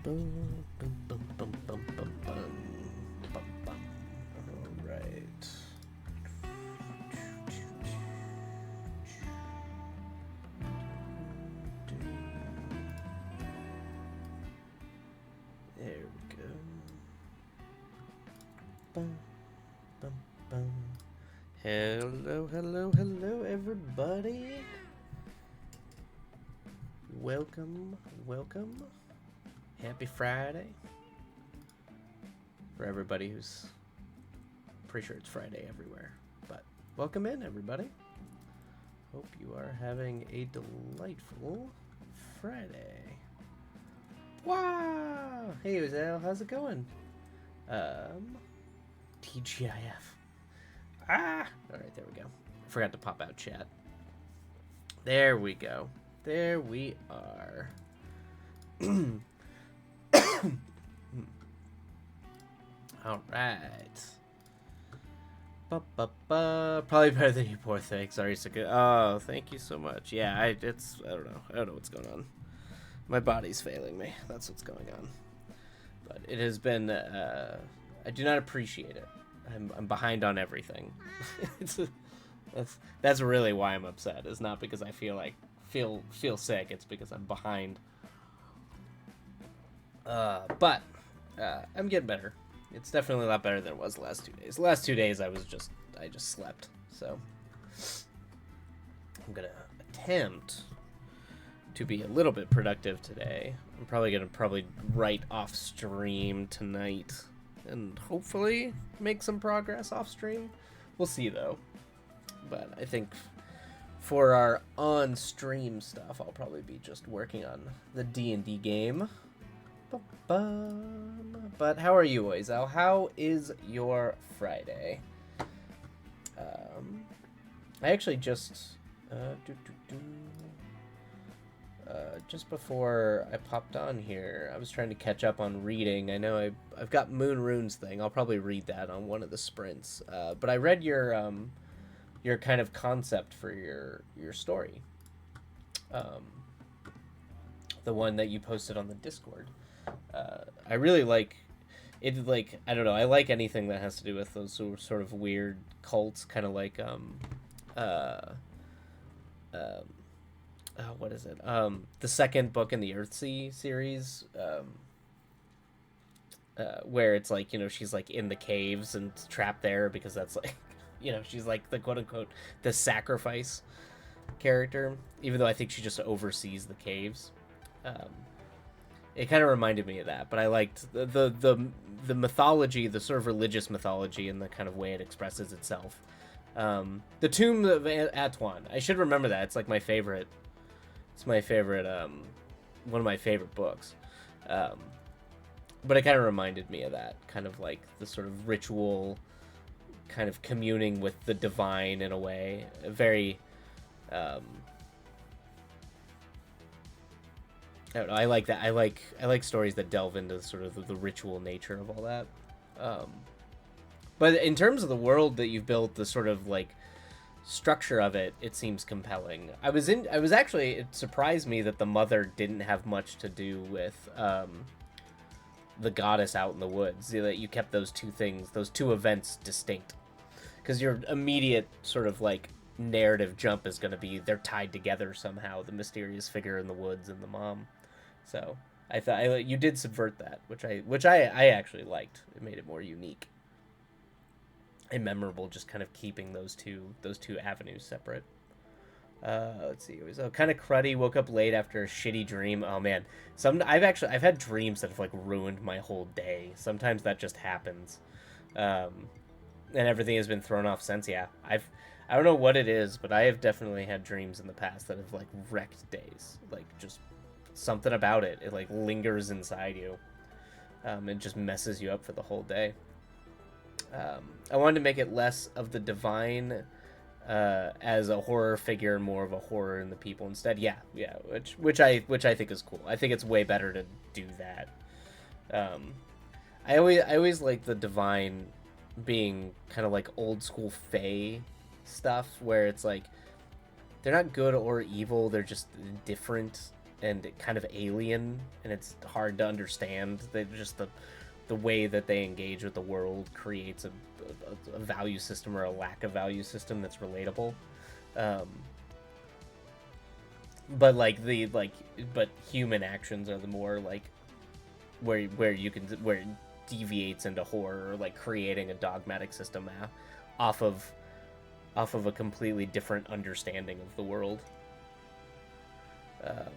Boom, boom, boom, boom, boom, boom, boom, bum, bum. All right. There we go. Bum, bum, bum. Hello, hello, hello, everybody. Welcome, welcome. Happy Friday. For everybody who's pretty sure it's Friday everywhere. But welcome in, everybody. Hope you are having a delightful Friday. Wow! Hey, Uzal, how's it going? TGIF. Ah! Alright, there we go. I forgot to pop out chat. There we go. There we are. All right. Probably better than you, poor thing. Sorry, Saka. Oh, thank you so much. Yeah, I don't know. I don't know what's going on. My body's failing me. That's what's going on. But it has been. I do not appreciate it. I'm behind on everything. That's really why I'm upset. It's not because I feel sick. It's because I'm behind. But I'm getting better. It's definitely a lot better than it was the last 2 days. The last 2 days I just slept. So I'm gonna attempt to be a little bit productive today. I'm probably gonna write off stream tonight and hopefully make some progress off stream. We'll see though. But I think for our on stream stuff, I'll probably be just working on the D&D game. But how are you, Oizal? How is your Friday? I actually just just before I popped on here, I was trying to catch up on reading. I know I've got Moon Runes thing. I'll probably read that on one of the sprints. But I read your kind of concept for your story. The one that you posted on the Discord. I really like it. Like, I don't know, I like anything that has to do with those sort of weird cults, kind of like what is it, the second book in the Earthsea series, where it's like, she's like in the caves and trapped there because that's like, she's like the quote-unquote the sacrifice character, even though I think she just oversees the caves. It kind of reminded me of that, but I liked the mythology, the sort of religious mythology, and the kind of way it expresses itself. The Tomb of Atuan. I should remember that. It's like my favorite. It's my favorite. One of my favorite books. But it kind of reminded me of that, kind of like the sort of ritual, kind of communing with the divine in a way. A very. I don't know. I like that. I like stories that delve into sort of the ritual nature of all that. But in terms of the world that you've built, the sort of like structure of it, it seems compelling. It surprised me that the mother didn't have much to do with the goddess out in the woods. That you kept those two things, those two events distinct, because your immediate sort of like narrative jump is going to be they're tied together somehow, the mysterious figure in the woods and the mom. So I thought you did subvert that, which I actually liked. It made it more unique and memorable, just kind of keeping those two avenues separate. Let's see. It was kind of cruddy. Woke up late after a shitty dream. Oh man, I've had dreams that have like ruined my whole day. Sometimes that just happens, and everything has been thrown off since. Yeah, I don't know what it is, but I have definitely had dreams in the past that have like wrecked days. Like just something about it. It like lingers inside you. It just messes you up for the whole day. I wanted to make it less of the divine as a horror figure, more of a horror in the people instead. Yeah, which I think is cool. I think it's way better to do that. I always like the divine being kind of like old school fae stuff, where it's like they're not good or evil, they're just different. and kind of alien, and it's hard to understand. They just the way that they engage with the world creates a value system or a lack of value system that's relatable. Um, but but human actions are the more like where you can where it deviates into horror, or like creating a dogmatic system off of a completely different understanding of the world. Um,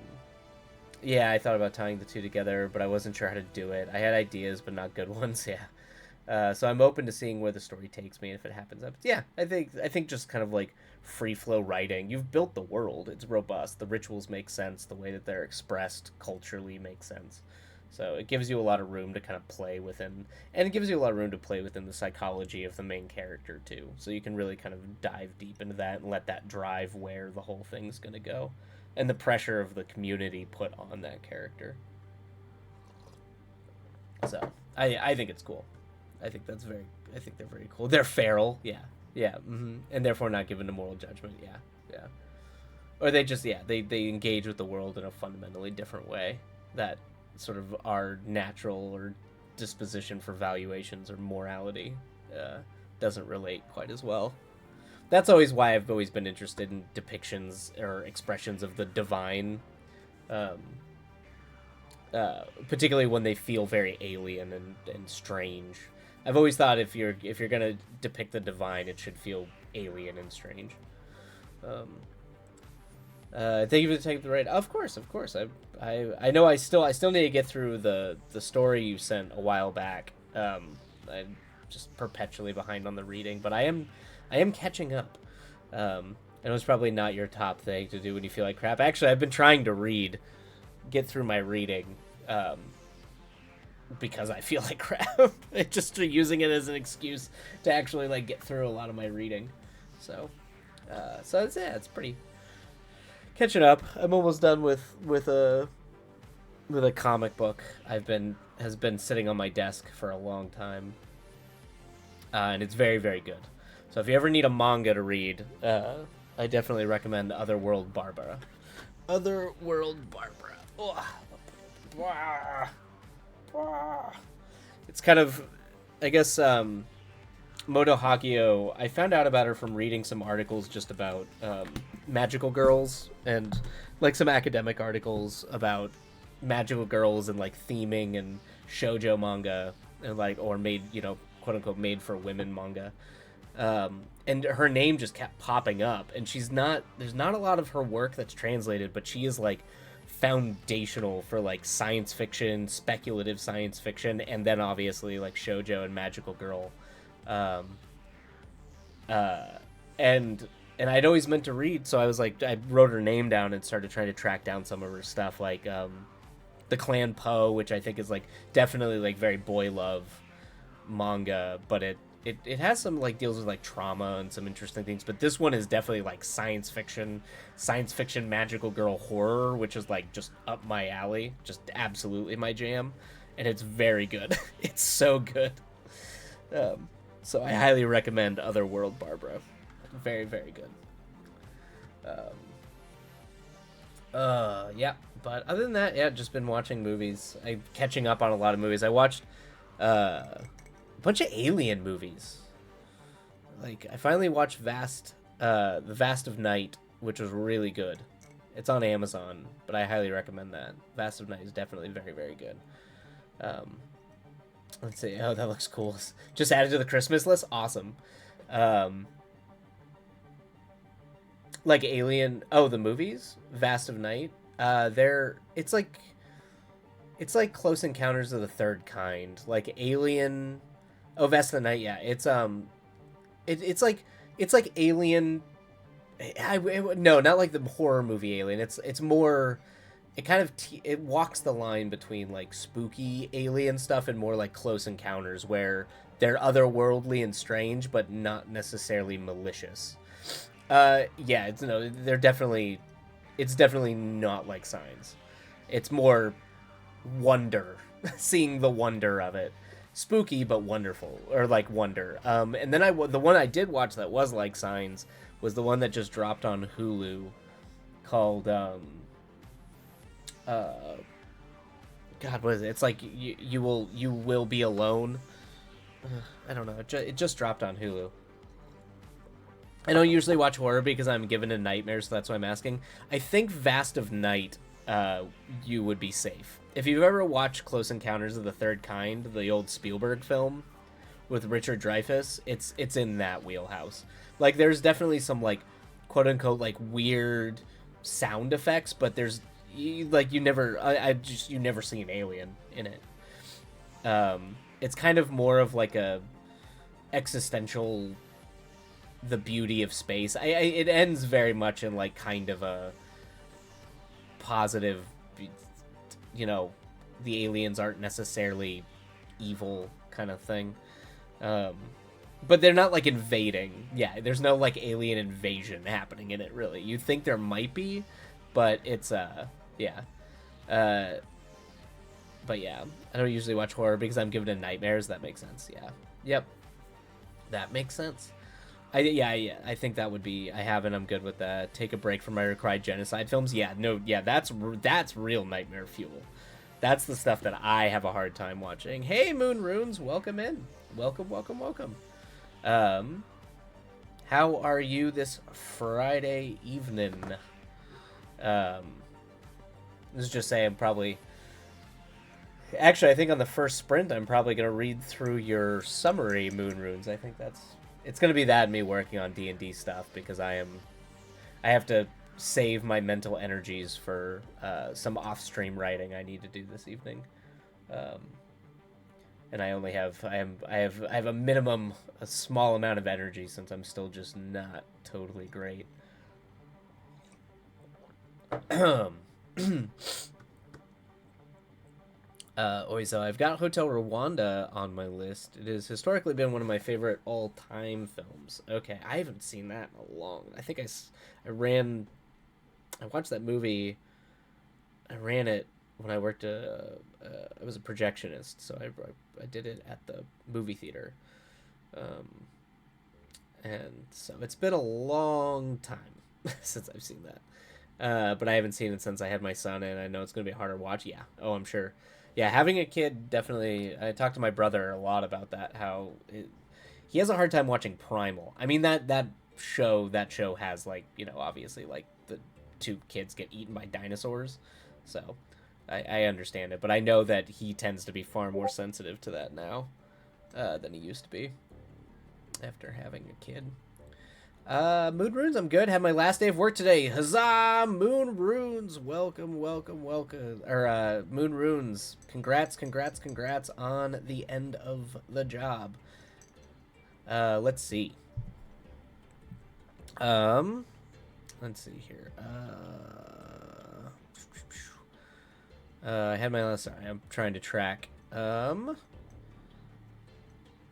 yeah, I thought about tying the two together, but I wasn't sure how to do it. I had ideas, but not good ones. Yeah. So I'm open to seeing where the story takes me, and if it happens up. Yeah, I think just kind of like free flow writing. You've built the world; it's robust. The rituals make sense. The way that they're expressed culturally makes sense. So it gives you a lot of room to kind of play within, and it gives you a lot of room to play within the psychology of the main character too. So you can really kind of dive deep into that and let that drive where the whole thing's gonna go, and the pressure of the community put on that character. So I think it's cool. I think they're very cool. They're feral, yeah, yeah, and therefore not given to moral judgment, yeah, yeah. Or they just they engage with the world in a fundamentally different way that sort of our natural or disposition for valuations or morality uh, doesn't relate quite as well. That's always why I've always been interested in depictions or expressions of the divine, um, particularly when they feel very alien and strange. I've always thought if you're gonna depict the divine, it should feel alien and strange. Um, thank you for taking the right. Of course, of course. I know I still need to get through the story you sent a while back. I'm just perpetually behind on the reading, but I am catching up. And it was probably not your top thing to do when you feel like crap. Actually, I've been trying to get through my reading, because I feel like crap. Just using it as an excuse to actually like get through a lot of my reading. So it's pretty catching up. I'm almost done with a comic book has been sitting on my desk for a long time, and it's very, very good. So if you ever need a manga to read, I definitely recommend Otherworld Barbara. Otherworld Barbara. It's kind of, I guess, Moto Hagio. I found out about her from reading some articles just about magical girls, and like some academic articles about magical girls and like theming and shoujo manga, and like, or made, quote unquote made for women manga. And her name just kept popping up, and there's not a lot of her work that's translated, but she is like foundational for like science fiction, speculative science fiction, and then obviously like shoujo and magical girl. And I'd always meant to read, so I was like, I wrote her name down and started trying to track down some of her stuff, like the Clan Po, which I think is like definitely like very boy love manga, but it has some like deals with like trauma and some interesting things, but this one is definitely like science fiction magical girl horror, which is like just up my alley, just absolutely my jam, and it's very good. It's so good. So I highly recommend Otherworld Barbara. Very, very good. Yeah, but other than that, yeah, just been watching movies. I'm catching up on a lot of movies. I watched a bunch of Alien movies. Like, I finally watched The Vast of Night, which was really good. It's on Amazon, but I highly recommend that. Vast of Night is definitely very, very good. Let's see. Oh, that looks cool. Just added to the Christmas list. Awesome. Like Alien. Oh, the movies. Vast of Night. It's like Close Encounters of the Third Kind. Like Alien. Oh, Vast of the Night. Yeah, it's like Alien. No, not like the horror movie Alien. It's more. It kind of it walks the line between like spooky alien stuff and more like Close Encounters, where they're otherworldly and strange, but not necessarily malicious. Yeah, it's definitely not like Signs. It's more wonder, seeing the wonder of it. Spooky but wonderful, or like wonder. And then the one I did watch that was like Signs was the one that just dropped on Hulu, called uh, God, what is it? It's like you will be alone. I don't know. It just dropped on Hulu. I don't usually watch horror because I'm given to nightmares, so that's why I'm asking. I think Vast of Night, you would be safe. If you've ever watched Close Encounters of the Third Kind, the old Spielberg film with Richard Dreyfuss, it's in that wheelhouse. Like, there's definitely some, like, quote unquote, like, weird sound effects, but you never, you never see an alien in it. It's kind of more of like a existential, the beauty of space. It ends very much in like kind of a positive, you know, the aliens aren't necessarily evil kind of thing. But they're not like invading. Yeah, there's no like alien invasion happening in it really. You think there might be, but it's yeah. Uh but yeah, I don't usually watch horror because I'm given to nightmares. That makes sense. Yeah. Yep. That makes sense. Yeah, I think that would be. I haven't. I'm good with that. Take a break from my required genocide films. Yeah, no, yeah, that's real nightmare fuel. That's the stuff that I have a hard time watching. Hey, Moon Runes, welcome in. Welcome, welcome, welcome. How are you this Friday evening? Let's just say I'm probably. Actually, I think on the first sprint, I'm probably gonna read through your summary, Moon Runes. I think it's gonna be that and me working on D&D stuff because I have to save my mental energies for some off-stream writing I need to do this evening, and I have a minimum, a small amount of energy since I'm still just not totally great. So I've got Hotel Rwanda on my list. It has historically been one of my favorite all-time films. Okay, I haven't seen that in a long. I think I watched that movie. I ran it when I worked. I was a projectionist, so I did it at the movie theater, and so it's been a long time since I've seen that. But I haven't seen it since I had my son, and I know it's gonna be harder to watch. Yeah. Oh, I'm sure. Yeah, having a kid definitely. I talked to my brother a lot about that. He has a hard time watching Primal. I mean that show has like obviously like the two kids get eaten by dinosaurs, so I understand it. But I know that he tends to be far more sensitive to that now than he used to be after having a kid. Moon Runes, I'm good. Had my last day of work today. Huzzah! Moon Runes, welcome, welcome, welcome. Or, Moon Runes, congrats, congrats, congrats on the end of the job. Let's see. Let's see here. I had my last. Sorry, I'm trying to track.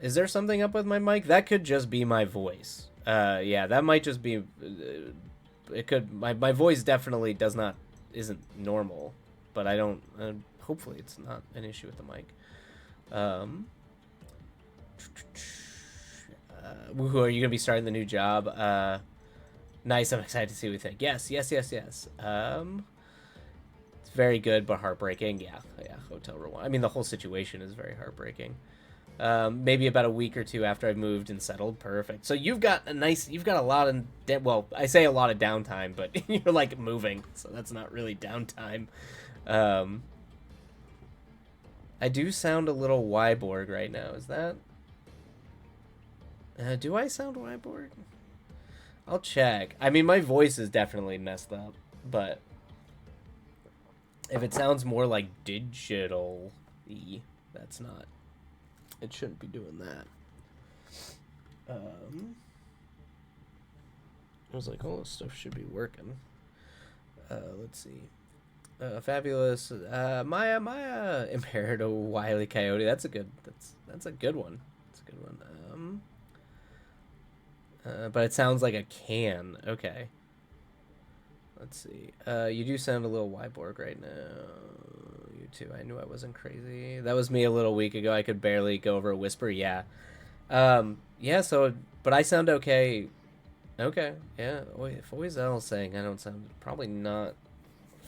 Is there something up with my mic? That could just be my voice. Yeah, that might just be. It could. My voice definitely isn't normal, but I don't. Hopefully, it's not an issue with the mic. Woohoo! Are you gonna be starting the new job? Nice. I'm excited to see what you think. Yes, yes, yes, yes. It's very good, but heartbreaking. Yeah, yeah. Hotel Rwanda. I mean, the whole situation is very heartbreaking. Maybe about a week or two after I've moved and settled. Perfect. So you've got a lot of, well, I say a lot of downtime, but you're like moving, so that's not really downtime. I do sound a little Wyborg right now. Is that? Do I sound Wyborg? I'll check. I mean, my voice is definitely messed up, but if it sounds more like digital-y, that's not. It shouldn't be doing that. I was like, all this stuff should be working. Let's see. Fabulous. Maya, Imperator, Wily Coyote. That's a good one. That's a good one. But it sounds like a can. Okay. Let's see. You do sound a little Wyborg right now. You too. I knew I wasn't crazy. That was me a little week ago. I could barely go over a whisper. Yeah. Yeah, so, but I sound okay. Okay. Yeah. If Oizel's saying I don't sound, probably not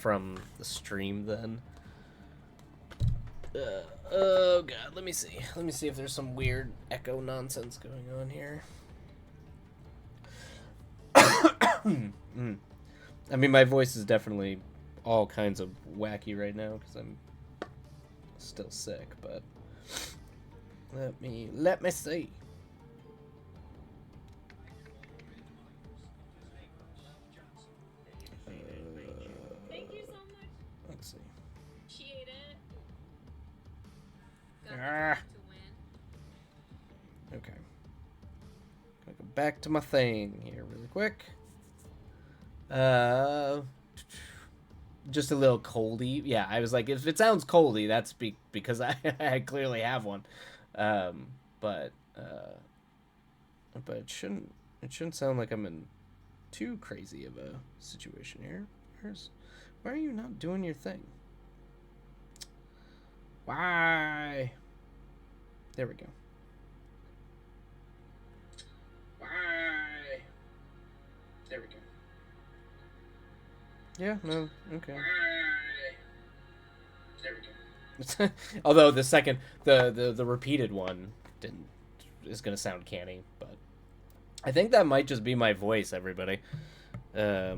from the stream then. Oh god, let me see. Let me see if there's some weird echo nonsense going on here. I mean, my voice is definitely all kinds of wacky right now because I'm still sick, but let me see. Thank you so much. Let's see. Appreciate it. Got Ah. to win. Okay. Gotta go back to my thing here really quick. Just a little coldy. Yeah, I was like, if it sounds coldy, that's because I clearly have one. Um, but it shouldn't sound like I'm in too crazy of a situation here. Why are you not doing your thing? Why? There we go. Why? There we go. Yeah, no, okay. There we go. Although the second, the repeated one is gonna sound canny, but I think that might just be my voice, everybody. But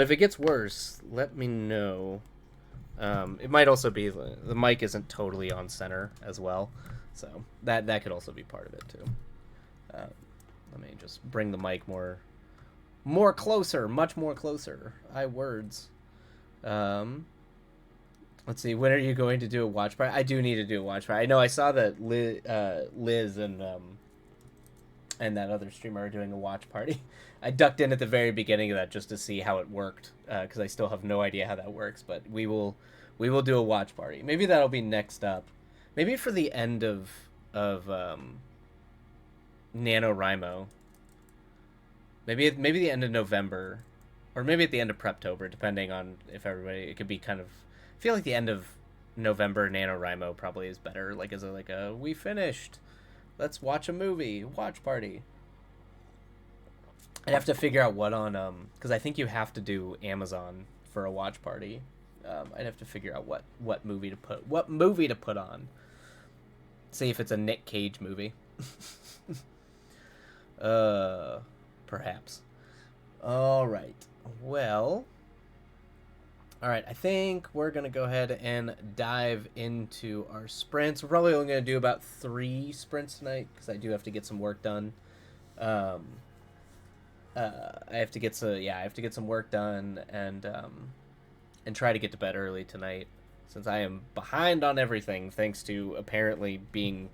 if it gets worse, let me know. It might also be the mic isn't totally on center as well, so that could also be part of it too. Let me just bring the mic more closer, much more closer. Words. Let's see. When are you going to do a watch party? I do need to do a watch party. I know I saw that Liz and that other streamer are doing a watch party. I ducked in at the very beginning of that just to see how it worked because I still have no idea how that works. But we will do a watch party. Maybe that'll be next up. Maybe for the end of NaNoWriMo. Maybe the end of November, or maybe at the end of Preptober, depending on if everybody. It could be kind of. I feel like the end of November NaNoWriMo probably is better. Like as a we finished. Let's watch a movie. Watch party. I'd have to figure out what on because I think you have to do Amazon for a watch party. I'd have to figure out what movie to put on. See if it's a Nick Cage movie. Perhaps. All right. Well. All right. I think we're gonna go ahead and dive into our sprints. We're probably only gonna do about 3 sprints tonight because I do have to get some work done. I have to get some work done and try to get to bed early tonight since I am behind on everything thanks to apparently being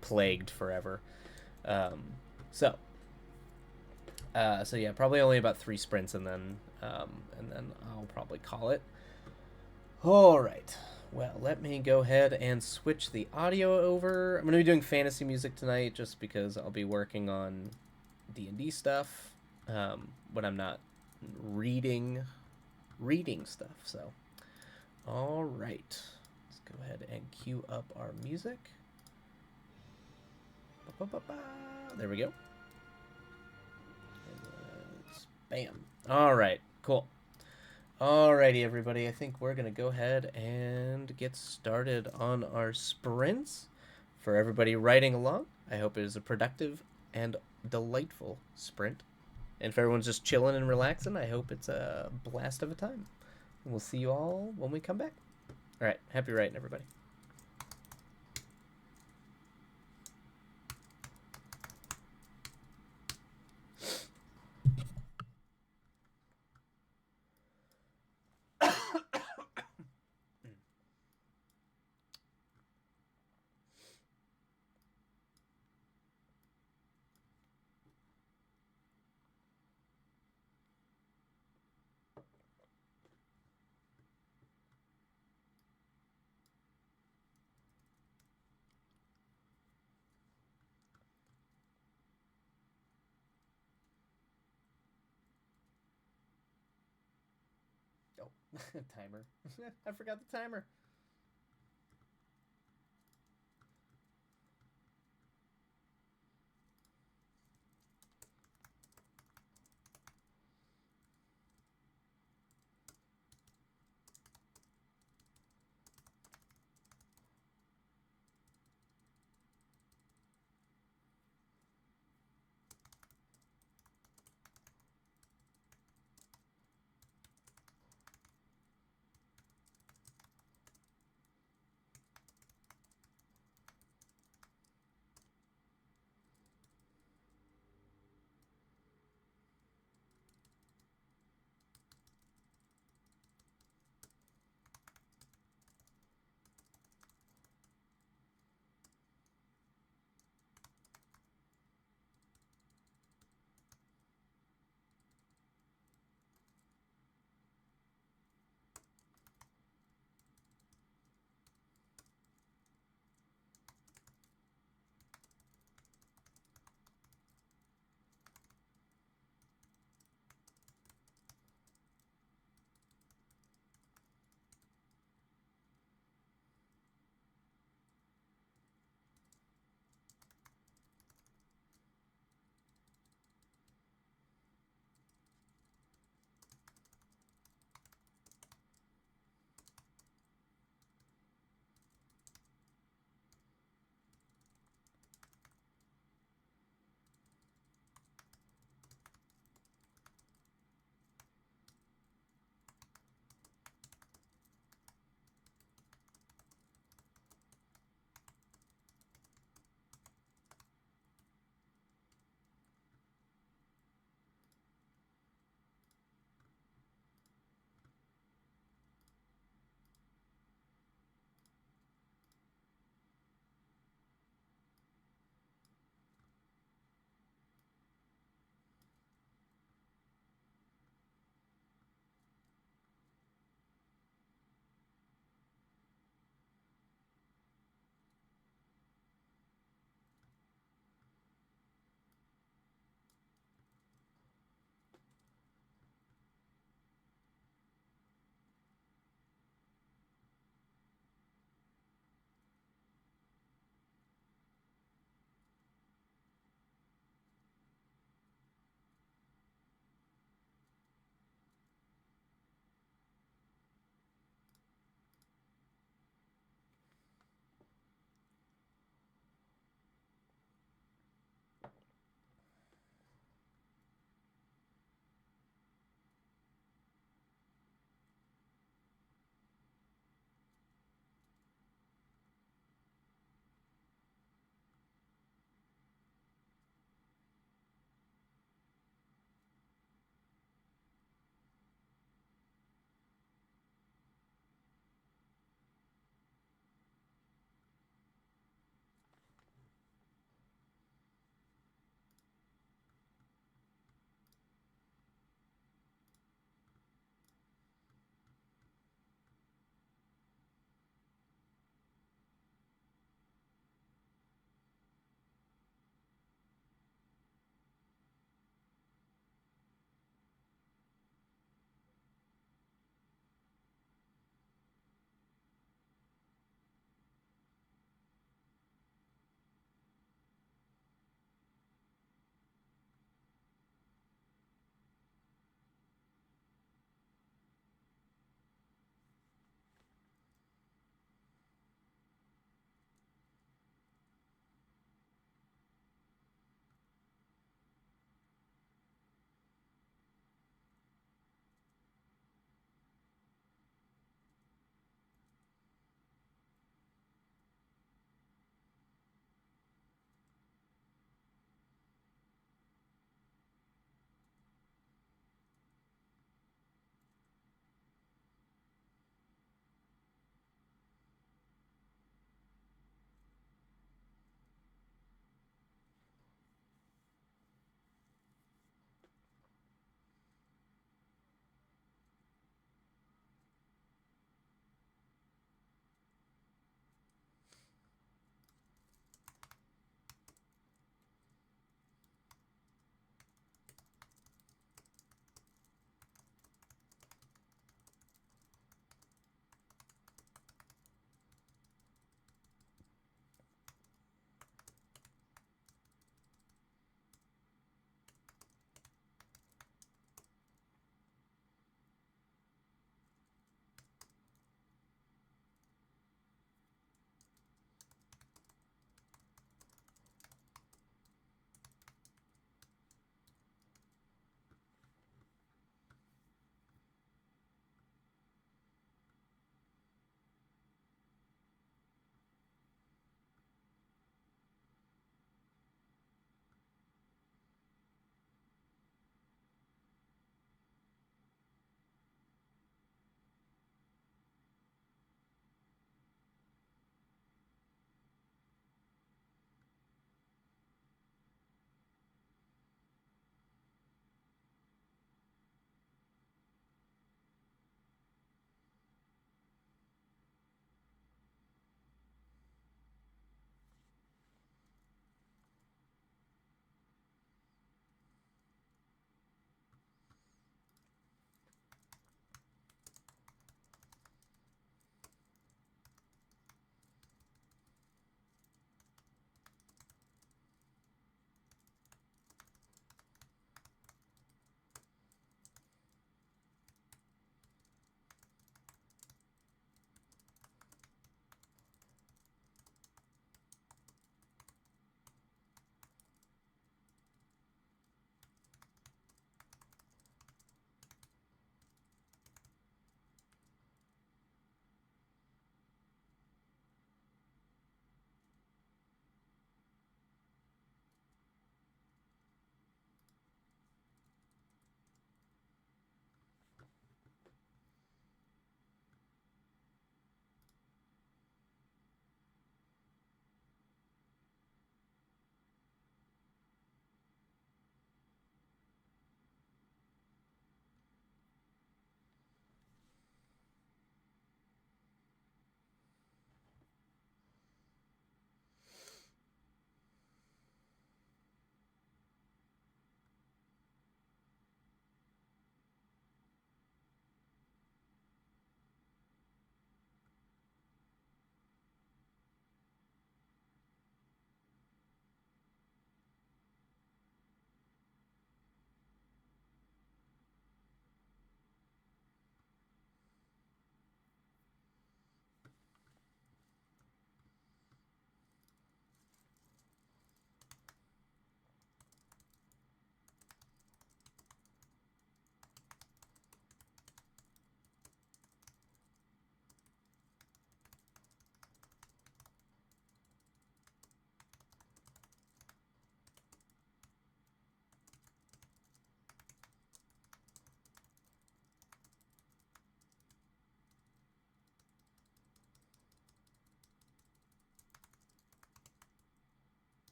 plagued forever. So yeah, probably only about 3 sprints and then I'll probably call it. All right. Well, let me go ahead and switch the audio over. I'm going to be doing fantasy music tonight just because I'll be working on D&D stuff when I'm not reading stuff. So, all right. Let's go ahead and cue up our music. There we go. Bam. All right. Cool. Alrighty, everybody. I think we're going to go ahead and get started on our sprints. For everybody riding along, I hope it is a productive and delightful sprint. And if everyone's just chilling and relaxing, I hope it's a blast of a time. And we'll see you all when we come back. All right. Happy riding, everybody. Oh, timer. I forgot the timer.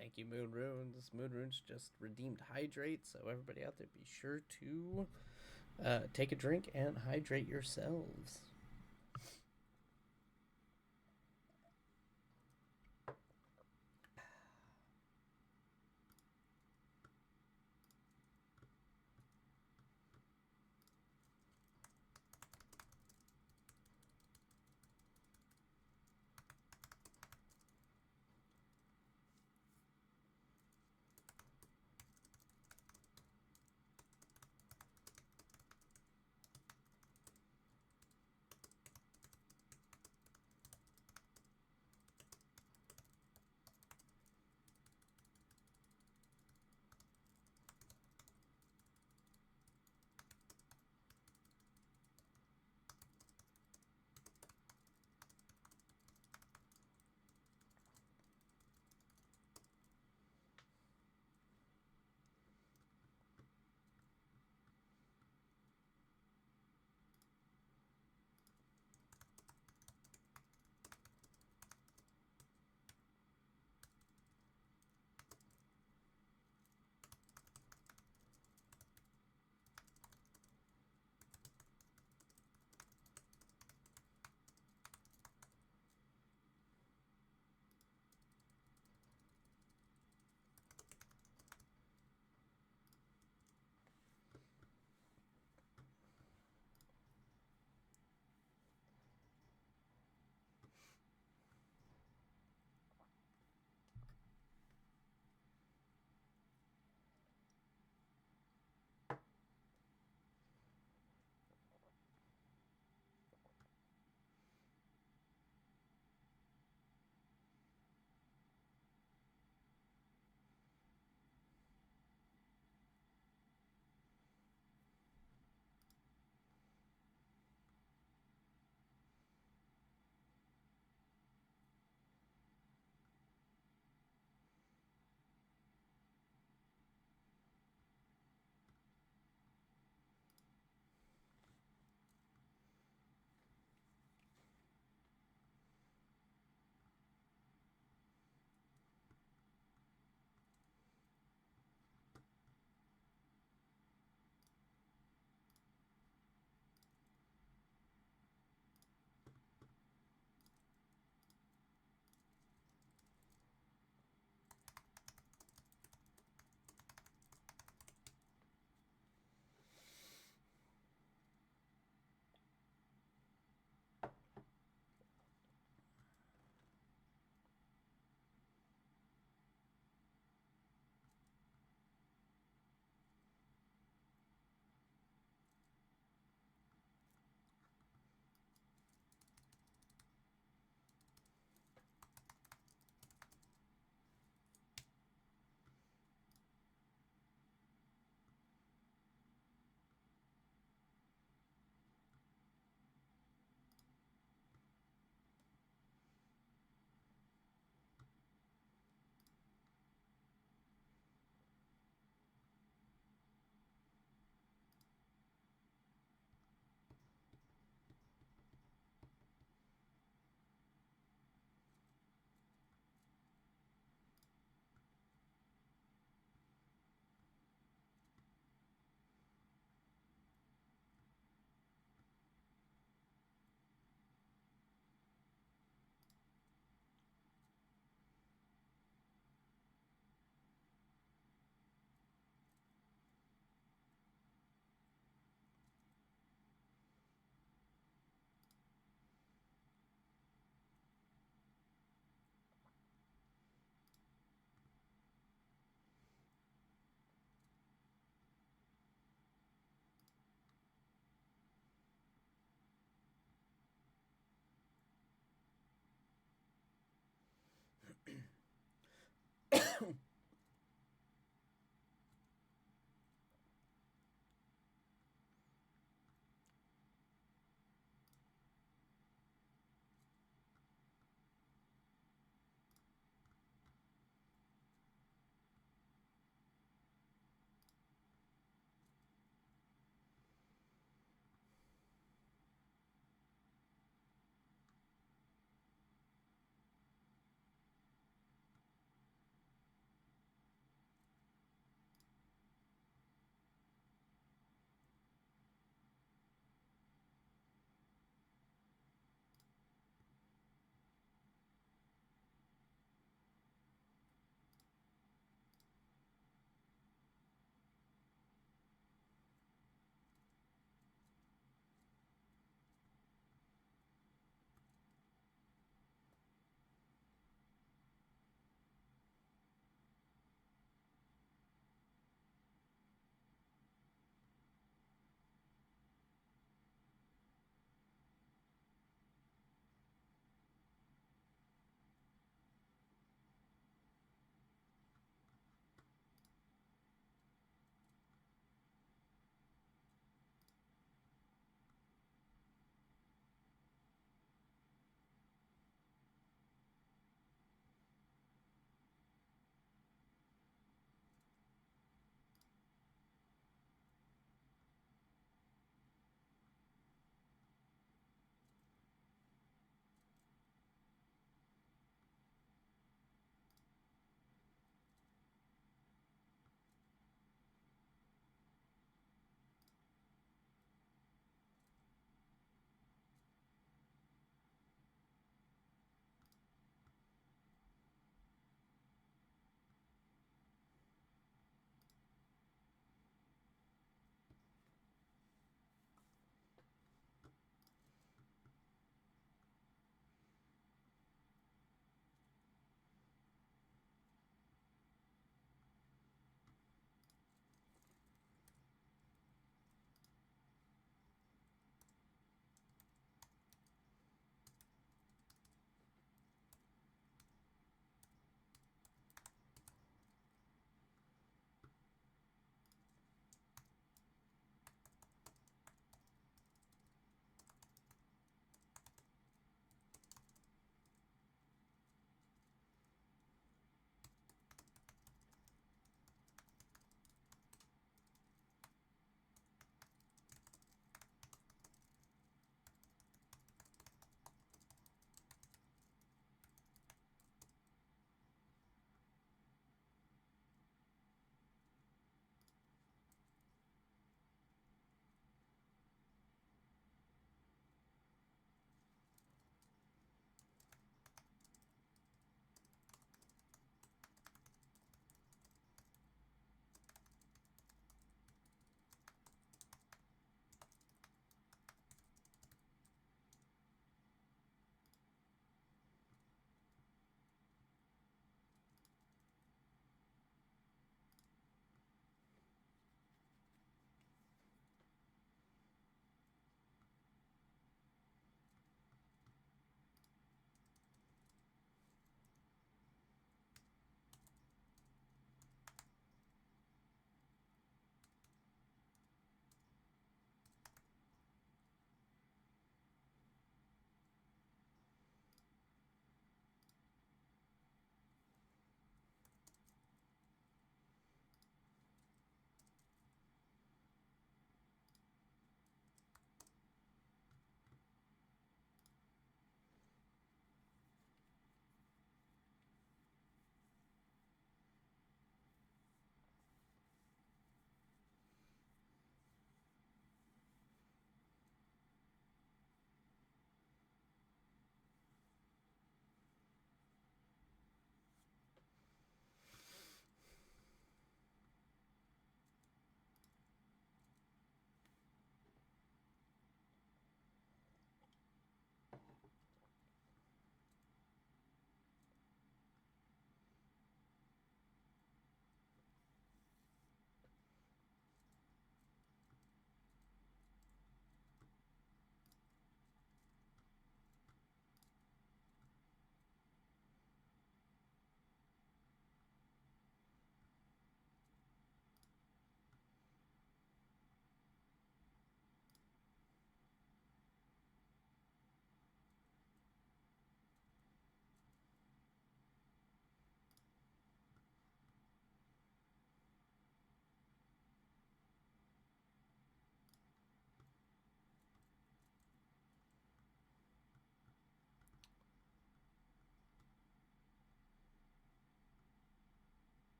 Thank you, Moon Runes. Moon Runes just redeemed hydrate, so everybody out there, be sure to take a drink and hydrate yourselves.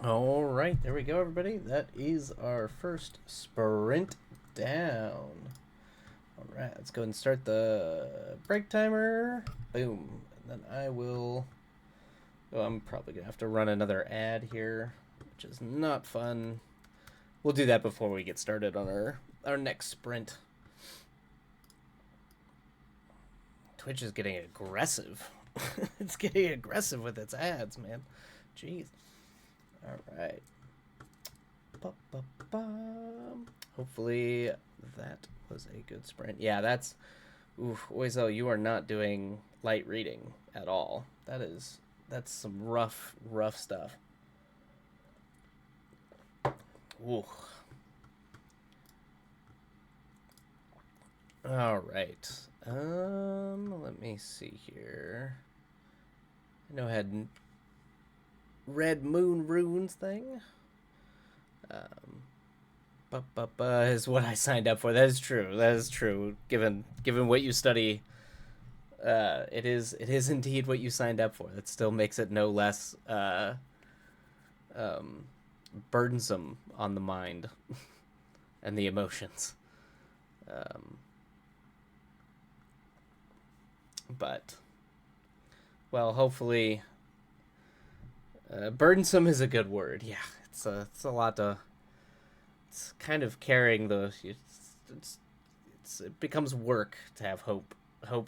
All right, there we go, everybody. That is our first sprint down. All right, let's go ahead and start the break timer. Boom. And then I will. Oh, I'm probably going to have to run another ad here, which is not fun. We'll do that before we get started on our next sprint. Twitch is getting aggressive. It's getting aggressive with its ads, man. Jeez. All right. Ba-ba-bum. Hopefully that was a good sprint. Yeah, that's... Oof, Oizo, you are not doing light reading at all. That's some rough stuff. Ooh. All right. Let me see here. I know I had Red Moon Runes thing. Is what I signed up for. That is true. That is true. Given what you study, it is indeed what you signed up for. That still makes it no less burdensome on the mind and the emotions. But well, hopefully, burdensome is a good word. Yeah, it's a lot to. It's kind of carrying the. It becomes work to have hope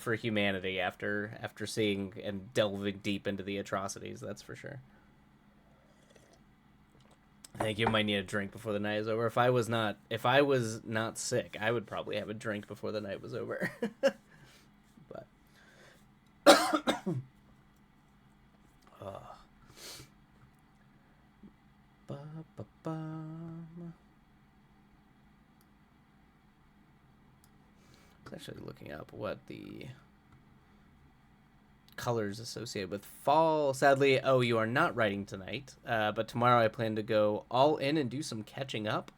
for humanity after seeing and delving deep into the atrocities. That's for sure. I think you might need a drink before the night is over. If I was not sick, I would probably have a drink before the night was over. But Ba-ba-bum. I was actually looking up what the colors associated with fall. Sadly, you are not writing tonight, but tomorrow I plan to go all in and do some catching up.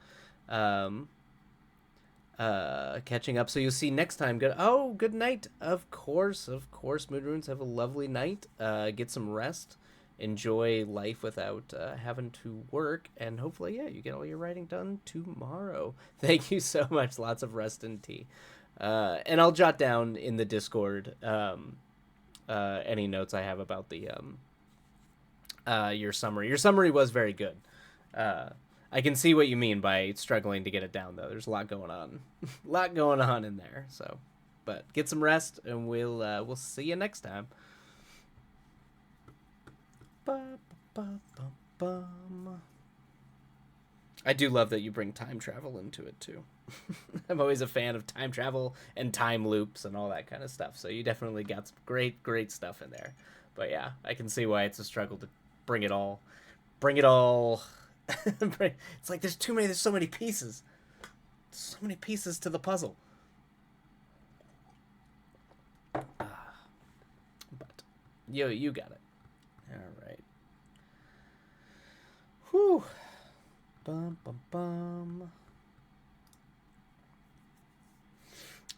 Catching up, so you'll see next time. Good night. Of course, Moon Runes, have a lovely night. Get some rest, enjoy life without having to work, and hopefully, yeah, you get all your writing done tomorrow. Thank you so much. Lots of rest and tea. And I'll jot down in the Discord any notes I have about the your summary. Your summary was very good. I can see what you mean by struggling to get it down, though. There's a lot going on, a lot going on in there. So, but get some rest, and we'll see you next time. Ba-ba-ba-bum. I do love that you bring time travel into it too. I'm always a fan of time travel and time loops and all that kind of stuff. So you definitely got some great stuff in there. But yeah, I can see why it's a struggle to bring it all. It's like there's so many pieces. So many pieces to the puzzle. But you got it. All right. Whew. Bum.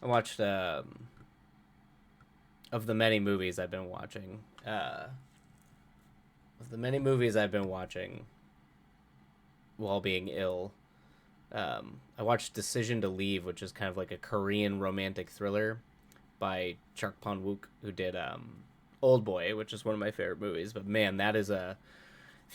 I watched of the many movies I've been watching. While being ill, I watched Decision to Leave, which is kind of like a Korean romantic thriller by Park Chan-wook, who did Old Boy, which is one of my favorite movies. But man, that is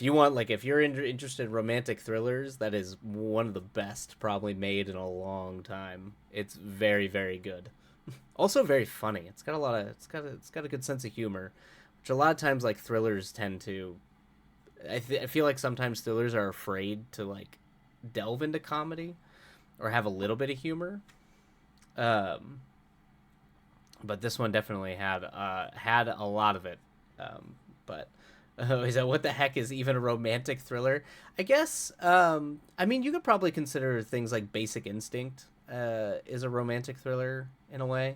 if you're interested in romantic thrillers, that is one of the best probably made in a long time. It's very, very good. Also very funny. It's got a good sense of humor, which a lot of times like thrillers tend to. I feel like sometimes thrillers are afraid to like delve into comedy or have a little bit of humor. But this one definitely had a lot of it. But is that what the heck is even a romantic thriller? I guess. I mean, you could probably consider things like Basic Instinct is a romantic thriller in a way.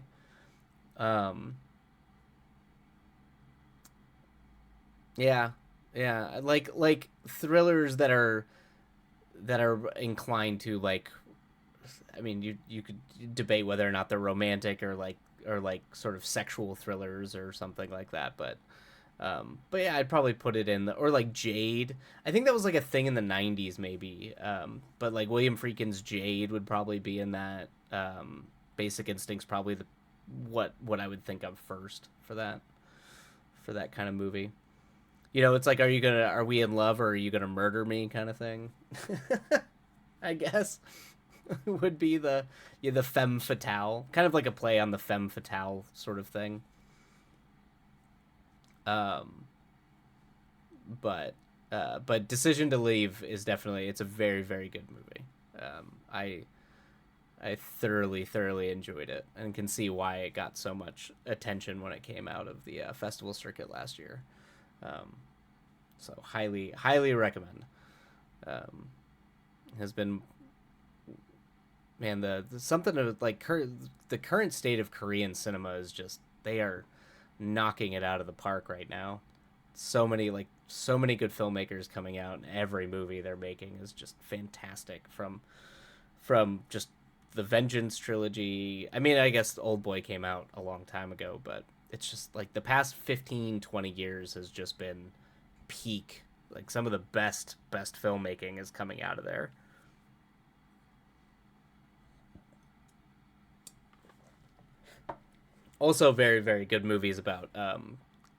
Yeah, like thrillers that are inclined to like. I mean, you could debate whether or not they're romantic or like sort of sexual thrillers or something like that, but But yeah, I'd probably put it in the, or like Jade. I think that was like a thing in the '90s, maybe. But like William Friedkin's Jade would probably be in that. Basic Instinct's probably the what I would think of first for that kind of movie. You know, it's like, are we in love or are you gonna murder me kind of thing. I guess would be the the femme fatale, kind of like a play on the femme fatale sort of thing. Um, but Decision to Leave is definitely, it's a very very good movie. I thoroughly enjoyed it and can see why it got so much attention when it came out of the festival circuit last year. Um, so highly recommend. Um, has been, man, the something of like the current state of Korean cinema is just, they are knocking it out of the park right now. So many good filmmakers coming out, and every movie they're making is just fantastic, from just the Vengeance trilogy. I mean, I guess Old Boy came out a long time ago, but it's just like the past 15-20 years has just been peak. Like some of the best filmmaking is coming out of there. Also very good movies about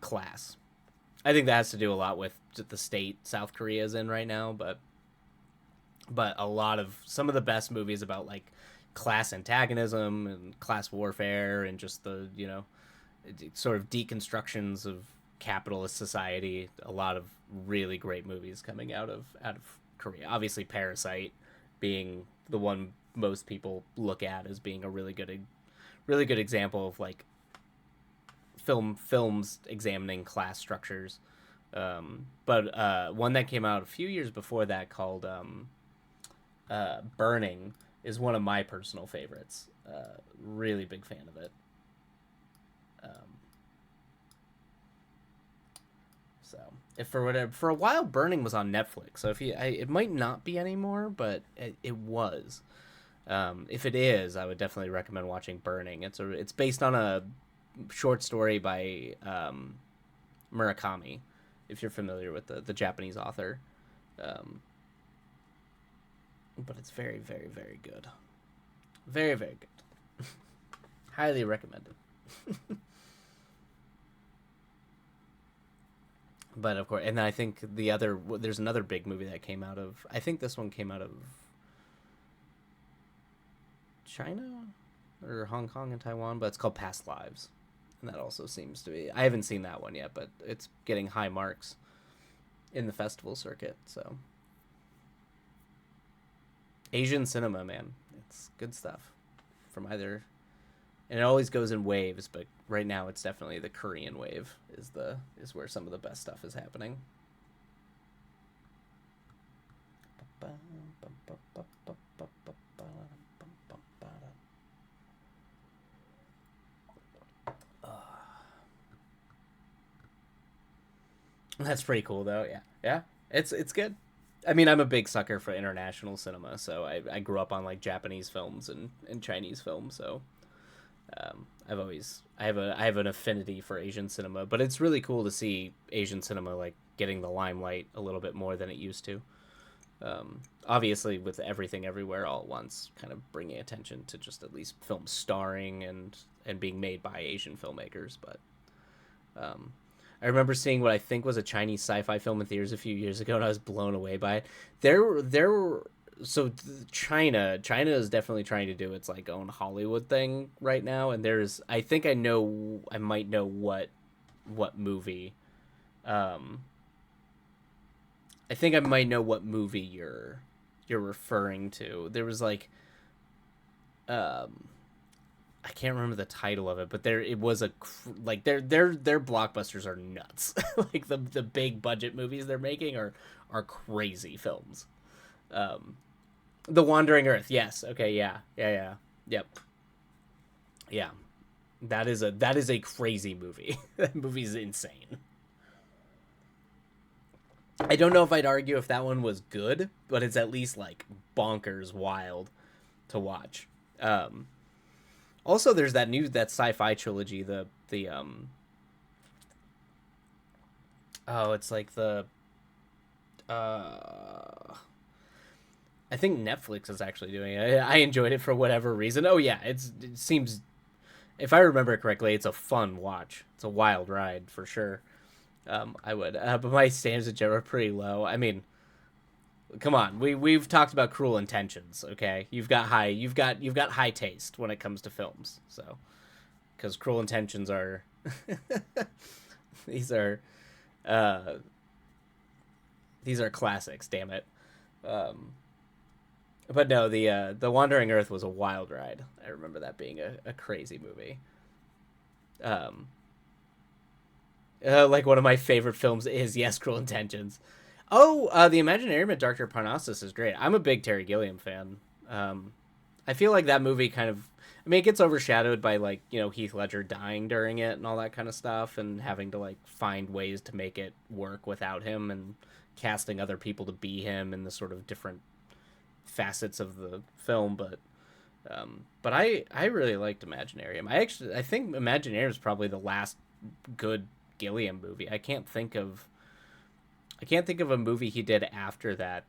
class. I think that has to do a lot with the state South Korea is in right now, but a lot of some of the best movies about like class antagonism and class warfare and just the, sort of deconstructions of capitalist society. A lot of really great movies coming out of Korea. Obviously, Parasite being the one most people look at as being a really good example of like films examining class structures. But one that came out a few years before that called Burning is one of my personal favorites. Really big fan of it. Um, so if for whatever, for a while Burning was on Netflix. So if it might not be anymore, but it was. If it is, I would definitely recommend watching Burning. It's based on a short story by Murakami, if you're familiar with the Japanese author. Um, but it's very good. Very good. Highly recommended. But of course, and I think there's another big movie that came out of. I think this one came out of China or Hong Kong and Taiwan, but it's called Past Lives, and that also seems to be. I haven't seen that one yet, but it's getting high marks in the festival circuit. So Asian cinema, man, it's good stuff from either, and it always goes in waves. But right now, it's definitely the Korean wave is where some of the best stuff is happening. That's pretty cool, though. Yeah, yeah, it's good. I mean, I'm a big sucker for international cinema, so I grew up on like Japanese films and Chinese films, so I have an affinity for Asian cinema, but it's really cool to see Asian cinema like getting the limelight a little bit more than it used to. Obviously, with Everything Everywhere All at Once, kind of bringing attention to just at least films starring and being made by Asian filmmakers. But um, I remember seeing what I think was a Chinese sci-fi film in theaters a few years ago, and I was blown away by it. There were so China is definitely trying to do its like own Hollywood thing right now, and there's I might know what movie. Um, I think I might know what movie you're referring to. There was like um I can't remember the title of it, but there it was like their blockbusters are nuts. Like the big budget movies they're making are crazy films. Um The Wandering Earth. Yes. Okay, yeah. Yep. Yeah. That is a crazy movie. That movie's insane. I don't know if I'd argue if that one was good, but it's at least like bonkers wild to watch. Um, Also, there's that sci-fi trilogy, the Oh, it's like the uh I think Netflix is actually doing it. I enjoyed it for whatever reason. Oh yeah, it seems, if I remember correctly, it's a fun watch. It's a wild ride for sure. I would, but my standards in general are pretty low. I mean, come on, we've talked about Cruel Intentions. Okay, you've got high taste when it comes to films. So because Cruel Intentions are these are uh, these are classics. Damn it. Um, but no, the Wandering Earth was a wild ride. I remember that being a crazy movie. Um, like one of my favorite films is Yes, Cruel Intentions. Oh, the Imaginarium at Dr. Parnassus is great. I'm a big Terry Gilliam fan. Um, I feel like that movie kind of, I mean, it gets overshadowed by like Heath Ledger dying during it and all that kind of stuff, and having to like find ways to make it work without him, and casting other people to be him and the sort of different facets of the film. But I really liked Imaginarium. I think Imaginarium is probably the last good Gilliam movie. I can't think of a movie he did after that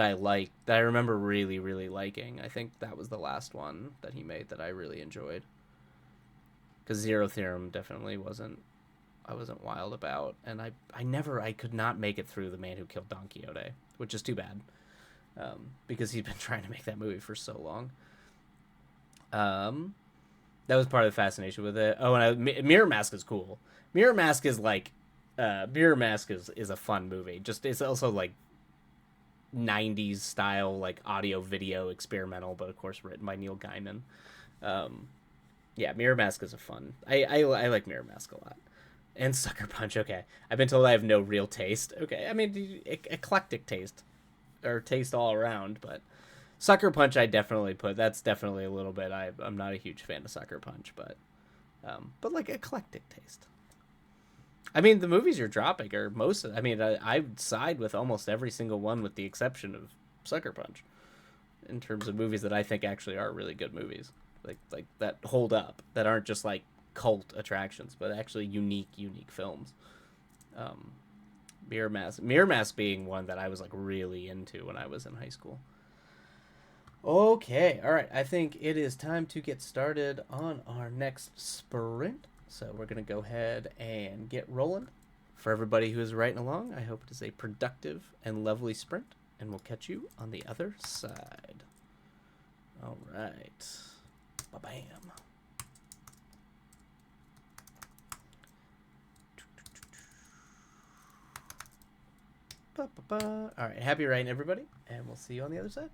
I like, that I remember really really liking. I think that was the last one that he made that I really enjoyed. Because Zero Theorem definitely wasn't, I wasn't wild about, and I could not make it through The Man Who Killed Don Quixote, which is too bad, because he's been trying to make that movie for so long. Um, that was part of the fascination with it. Oh, and Mirror Mask is cool. Mirror Mask is like, Mirror Mask is a fun movie. Just it's also like 90s style, like audio video experimental, but of course written by Neil Gaiman. Um, yeah, Mirror Mask is a fun. I like Mirror Mask a lot. And Sucker Punch. Okay, I've been told I have no real taste. Okay, I mean eclectic taste, or taste all around, but Sucker Punch I definitely put. That's definitely a little bit. I'm not a huge fan of Sucker Punch, but like eclectic taste. I mean, the movies you're dropping are most. I mean, I side with almost every single one, with the exception of Sucker Punch, in terms of movies that I think actually are really good movies, like that hold up, that aren't just like cult attractions, but actually unique films. Um, Mirror Mask being one that I was like really into when I was in high school. Okay, all right. I think it is time to get started on our next sprint. So we're going to go ahead and get rolling. For everybody who is writing along, I hope it is a productive and lovely sprint, and we'll catch you on the other side. All right. Ba-bam. Ba-ba-ba. All right. Happy writing, everybody, and we'll see you on the other side.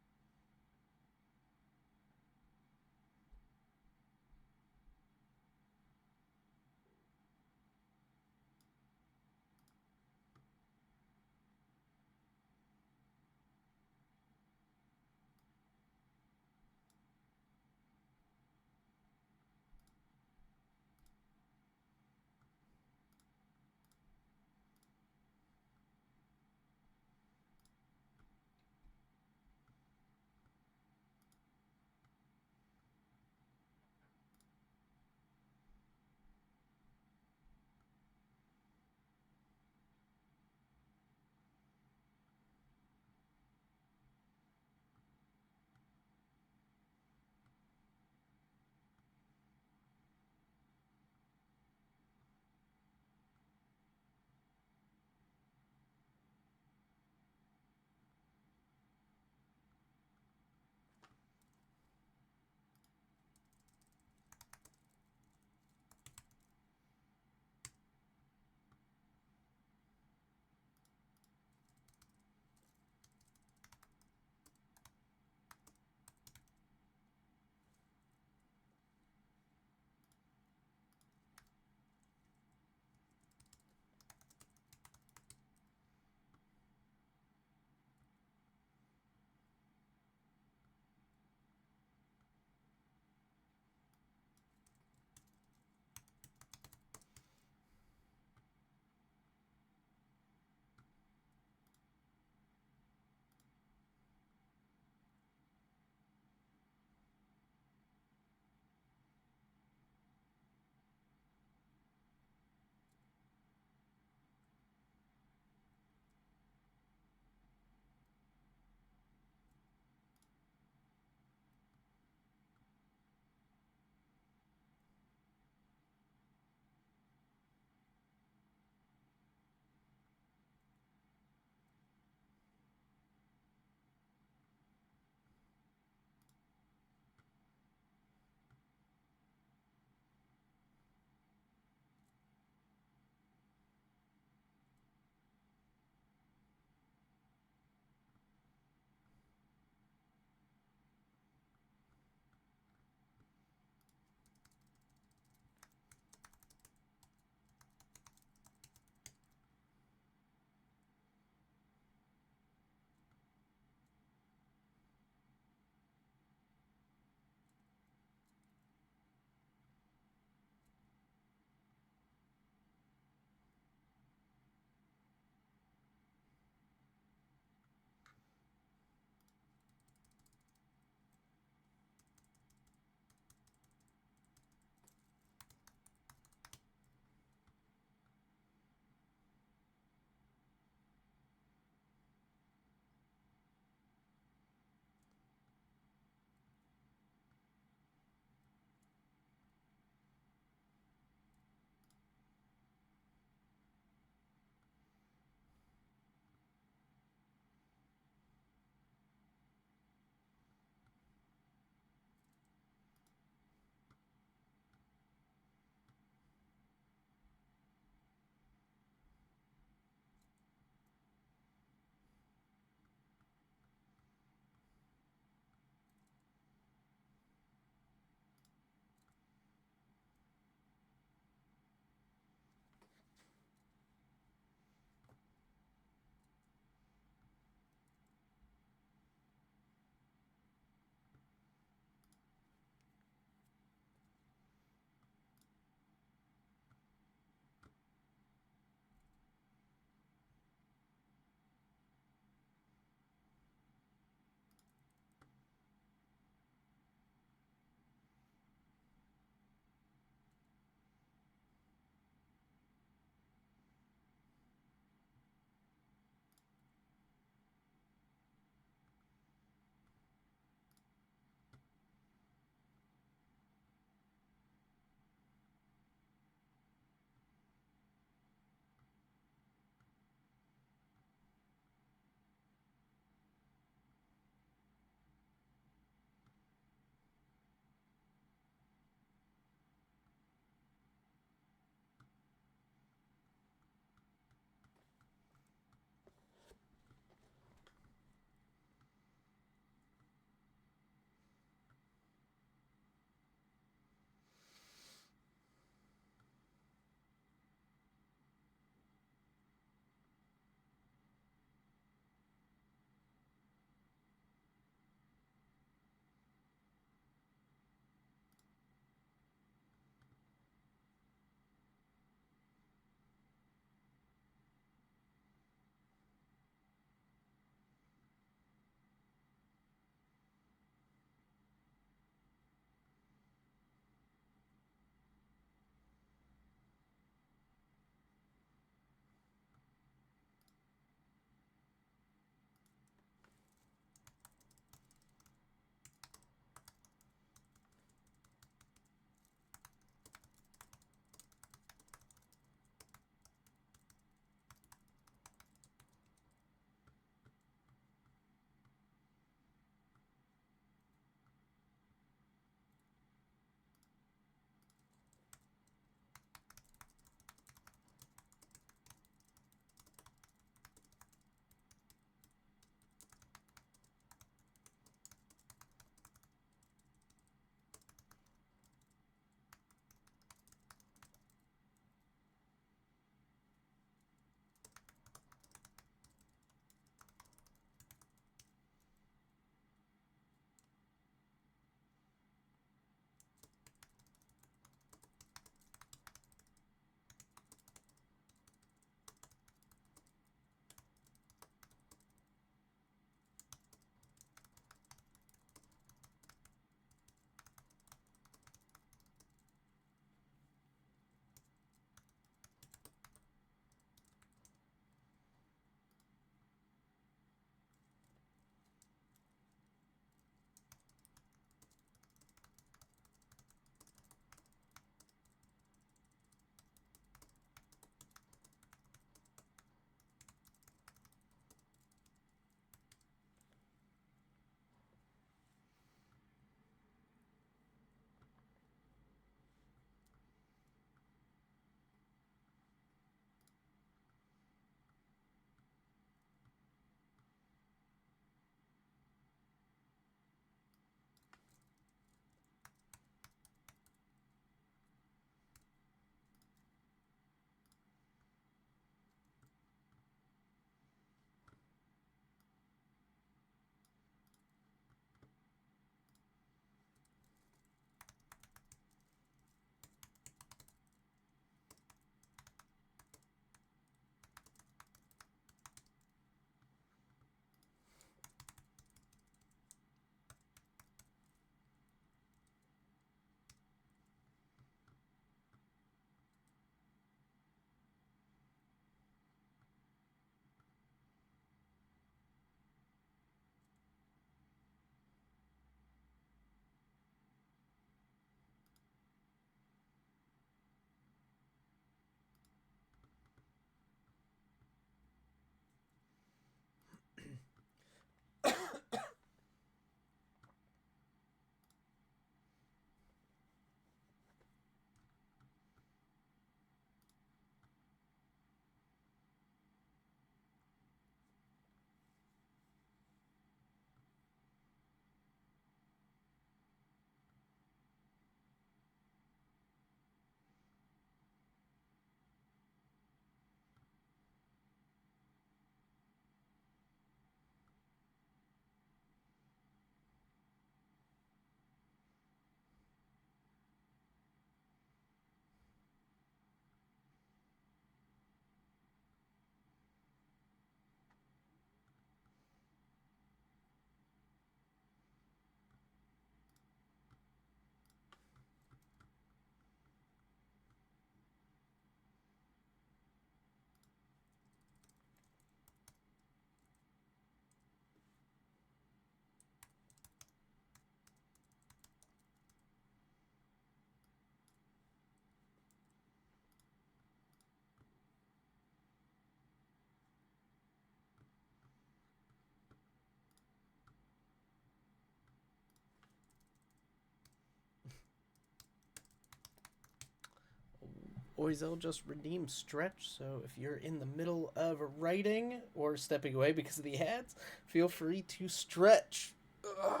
Or they'll just redeem stretch. So if you're in the middle of writing or stepping away because of the ads, feel free to stretch. Ugh.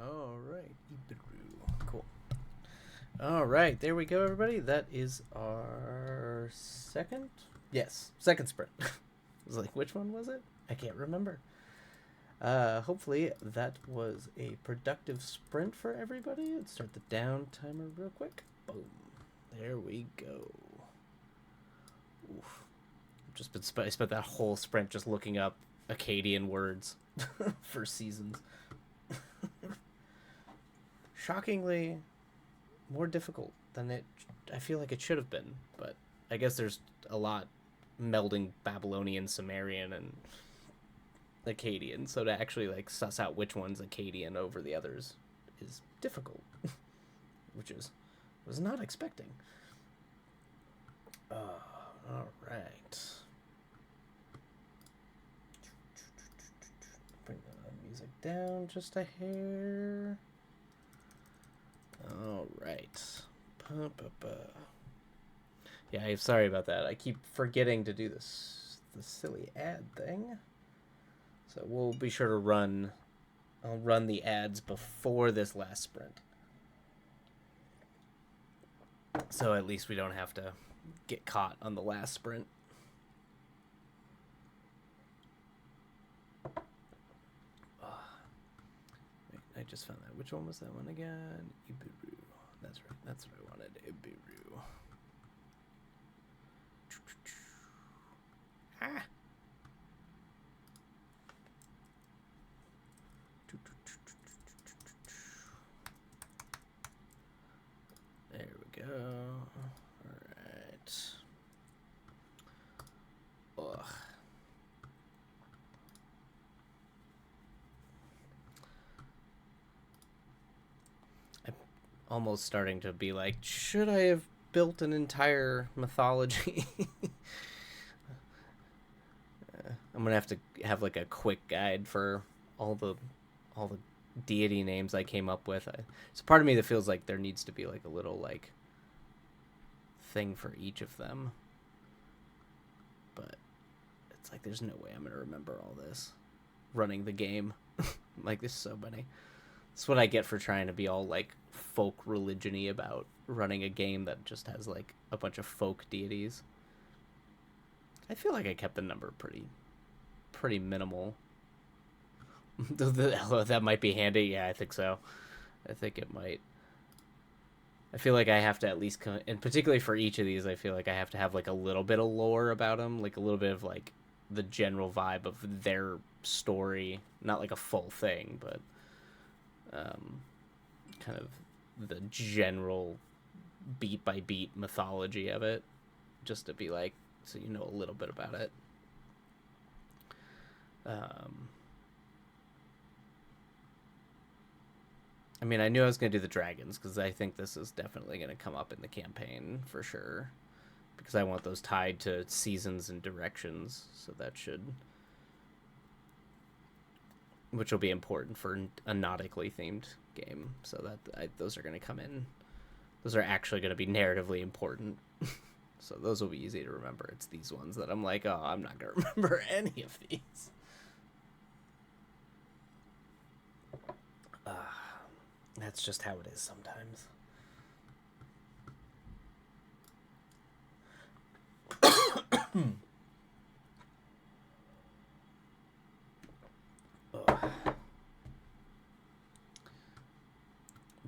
All right. Ibiru. Cool. All right, there we go, everybody. That is our second? Yes, second sprint. I was like, which one was it? I can't remember. Hopefully that was a productive sprint for everybody. Let's start the down timer real quick. Boom. There we go. Oof. I spent that whole sprint just looking up Akkadian words for seasons. Shockingly more difficult than I feel like it should have been, but I guess there's a lot melding Babylonian, Sumerian, and Akkadian, so to actually like suss out which one's Akkadian over the others is difficult, which was not expecting. All right. Bring the music down just a hair. All right. Yeah, I'm sorry about that. I keep forgetting to do the silly ad thing. So we'll be sure to I'll run the ads before this last sprint. So at least we don't have to get caught on the last sprint. I just found that. Which one was that one again? Ibiru. That's right. That's what I wanted. Ibiru. Ah. There we go. All right. Ugh. I'm almost starting to be like, should I have built an entire mythology? I'm gonna have to have like a quick guide for all the deity names I came up with. It's a part of me that feels like there needs to be like a little like thing for each of them, but it's like there's no way I'm gonna remember all this running the game. Like there's so many. That's what I get for trying to be all like folk religion-y about running a game that just has like a bunch of folk deities. I feel like I kept the number pretty minimal. That might be handy. Yeah, I think so. I think it might. I feel like I have to at least and particularly for each of these, I feel like I have to have like a little bit of lore about them, like a little bit of like the general vibe of their story, not like a full thing, but kind of the general beat by beat mythology of it, just to be like, so you know a little bit about it. I mean, I knew I was going to do the dragons because I think this is definitely going to come up in the campaign for sure, because I want those tied to seasons and directions, so that which will be important for a nautically themed game, so that those are going to come in. Those are actually going to be narratively important. So those will be easy to remember. It's these ones that I'm like, oh, I'm not going to remember any of these. That's just how it is sometimes.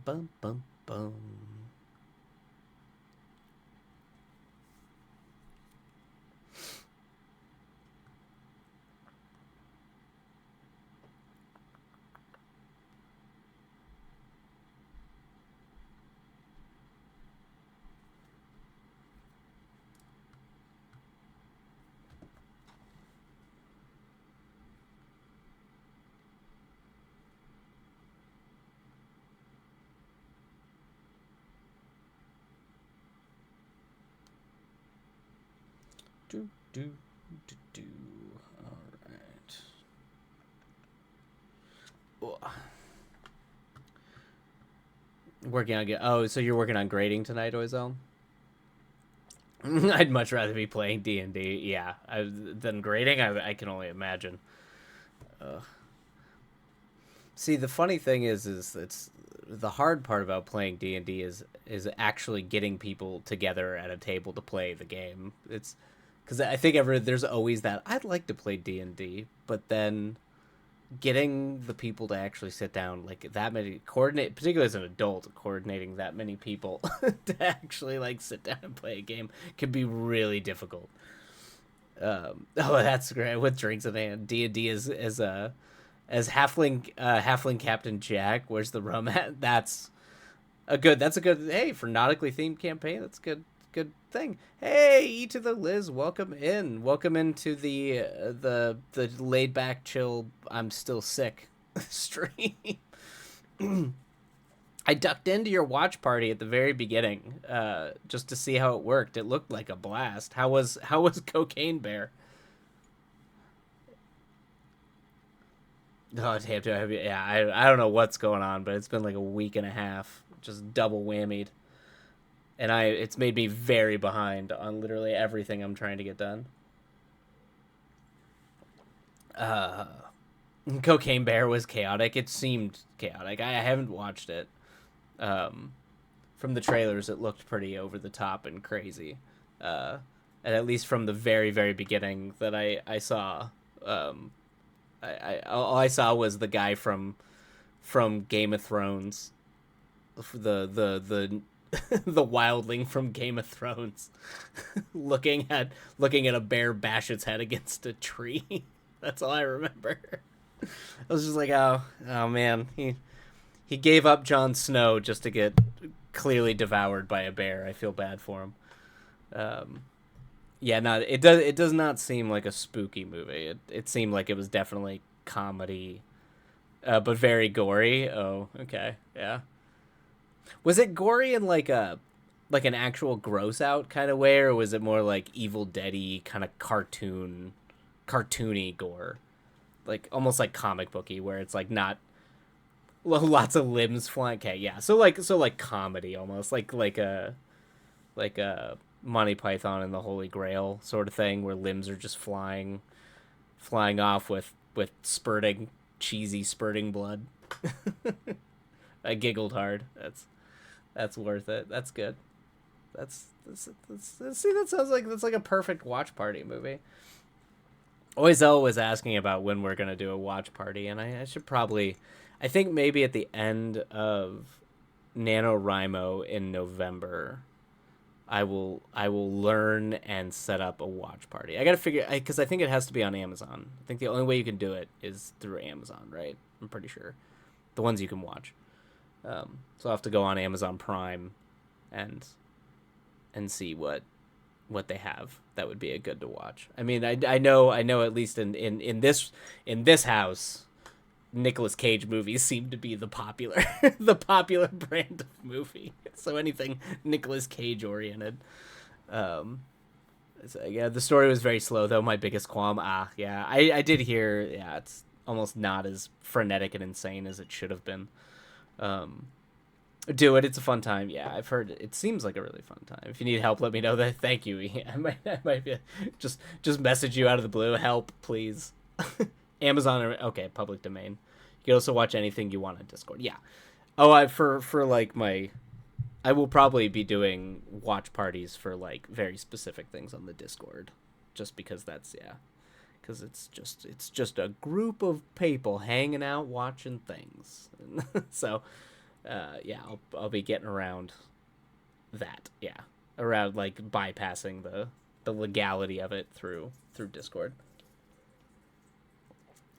Bum, bum, bum. Do. All right. Oh. Working on so you're working on grading tonight, Oizel? I'd much rather be playing D&D, yeah, than grading. I can only imagine. See, the funny thing is it's the hard part about playing D&D is actually getting people together at a table to play the game. It's because I think there's always that I'd like to play D&D, but then getting the people to actually sit down like that many coordinate, particularly as an adult, coordinating that many people to actually like sit down and play a game can be really difficult. Oh, that's great with drinks in hand. D&D is as halfling Captain Jack. Where's the rum at? That's a good hey for nautically themed campaign. That's a good thing. Hey, E to the Liz, welcome into the laid back chill. I'm still sick stream. I ducked into your watch party at the very beginning, just to see how it worked. It looked like a blast. How was Cocaine Bear? Oh damn! Yeah, I don't know what's going on, but it's been like a week and a half, just double whammied, and it's made me very behind on literally everything I'm trying to get done. Uh, Cocaine Bear was chaotic. It seemed chaotic. I haven't watched it. Um, from the trailers, it looked pretty over the top and crazy. Uh, and at least from the very very beginning that I saw, all I saw was the guy from Game of Thrones, the the wildling from Game of Thrones, looking at a bear bash its head against a tree. That's all I remember. I was just like, oh man, he gave up Jon Snow just to get clearly devoured by a bear. I feel bad for him. Um, yeah, no, it does not seem like a spooky movie. It seemed like it was definitely comedy, but very gory. Oh, okay, yeah. Was it gory in like an actual gross out kind of way, or was it more like Evil Dead-y kind of cartoony gore, like almost like comic booky, where it's like not lots of limbs flying? Okay, yeah. So like comedy almost like a Monty Python and the Holy Grail sort of thing, where limbs are just flying off with spurting cheesy spurting blood. I giggled hard. That's worth it. That's good. See, that's like a perfect watch party movie. Oizel was asking about when we're gonna do a watch party, and I should probably, I think maybe at the end of NaNoWriMo in November, I will learn and set up a watch party. I gotta figure because I think it has to be on Amazon. I think the only way you can do it is through Amazon, right? I'm pretty sure the ones you can watch. So I'll have to go on Amazon Prime and see what they have that would be a good to watch. I mean, I know at least in this house, Nicolas Cage movies seem to be the popular the popular brand of movie. So anything Nicolas Cage oriented. Um, so yeah, the story was very slow though. My biggest qualm. Yeah, I did hear. Yeah, it's almost not as frenetic and insane as it should have been. Um, do it. It's a fun time. Yeah, I've heard. It seems like a really fun time. If you need help, let me know. That. Thank you. I might be just message you out of the blue. Help, please. Amazon. Okay, public domain. You can also watch anything you want on Discord. Yeah. Oh, for like my, I will probably be doing watch parties for like very specific things on the Discord, just because that's yeah, because it's just a group of people hanging out watching things. So yeah, I'll be getting around that. Yeah, around like bypassing the legality of it through Discord.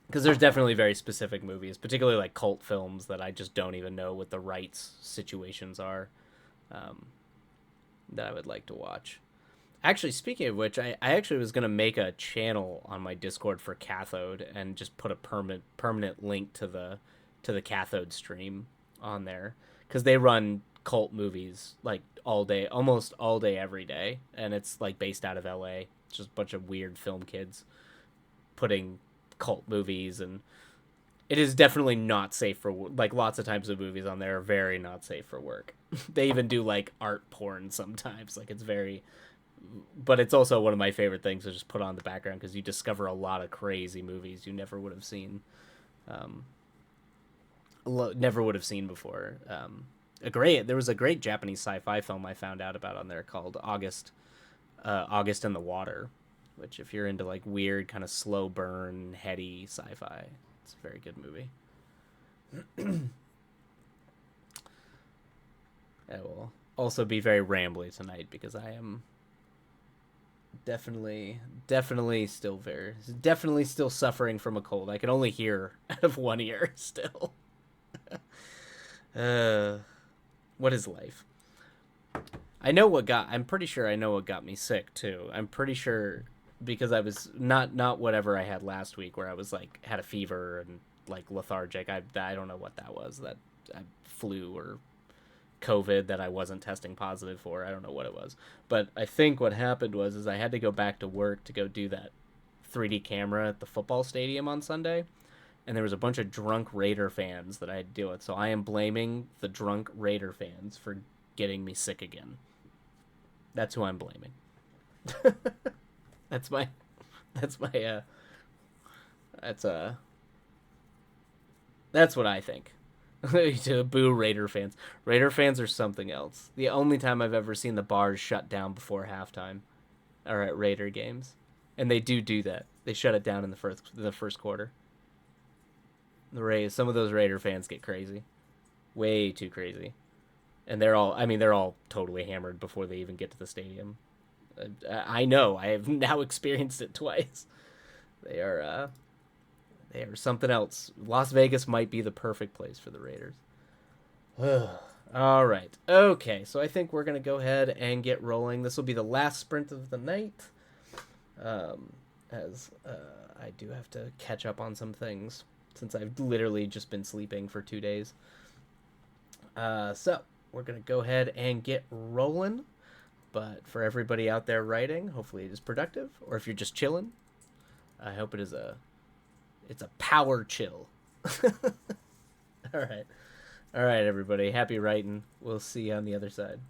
Because there's definitely very specific movies, particularly like cult films, that I just don't even know what the rights situations are, um, that I would like to watch. Actually, speaking of which, I actually was gonna make a channel on my Discord for Cathode and just put a permanent link to the Cathode stream on there, because they run cult movies like all day, almost all day, every day, and it's like based out of L.A. It's just a bunch of weird film kids putting cult movies, and it is definitely not safe for like lots of times of movies on there are very not safe for work. They even do like art porn sometimes, like it's very, but it's also one of my favorite things to just put on the background, because you discover a lot of crazy movies you never would have seen. um never would have seen before. There was a great Japanese sci-fi film I found out about on there called August in the Water, which if you're into like weird kind of slow burn heady sci-fi, it's a very good movie. I will also be very rambly tonight because I am definitely still suffering from a cold. I can only hear out of one ear still. Uh, what is life? I'm pretty sure I know what got me sick too. I'm pretty sure because I was not whatever I had last week where I was like had a fever and like lethargic. I don't know what that was. That flu or COVID that I wasn't testing positive for. I don't know what it was. But I think what happened was is I had to go back to work to go do that 3D camera at the football stadium on Sunday. And there was a bunch of drunk Raider fans that I had to deal with. So I am blaming the drunk Raider fans for getting me sick again. That's who I'm blaming. that's my that's my that's that's what I think. To boo Raider fans. Raider fans are something else. The only time I've ever seen the bars shut down before halftime are at Raider games, and they do that. They shut it down in the first quarter. Some of those Raider fans get crazy, way too crazy, and they're all totally hammered before they even get to the stadium. I know. I have now experienced it twice. They are they are something else. Las Vegas might be the perfect place for the Raiders. All right. Okay, so I think we're going to go ahead and get rolling. This will be the last sprint of the night. As I do have to catch up on some things since I've literally just been sleeping for 2 days. So we're going to go ahead and get rolling. But for everybody out there writing, hopefully it is productive. Or if you're just chilling, I hope it's a power chill. All right. All right, everybody. Happy writing. We'll see you on the other side.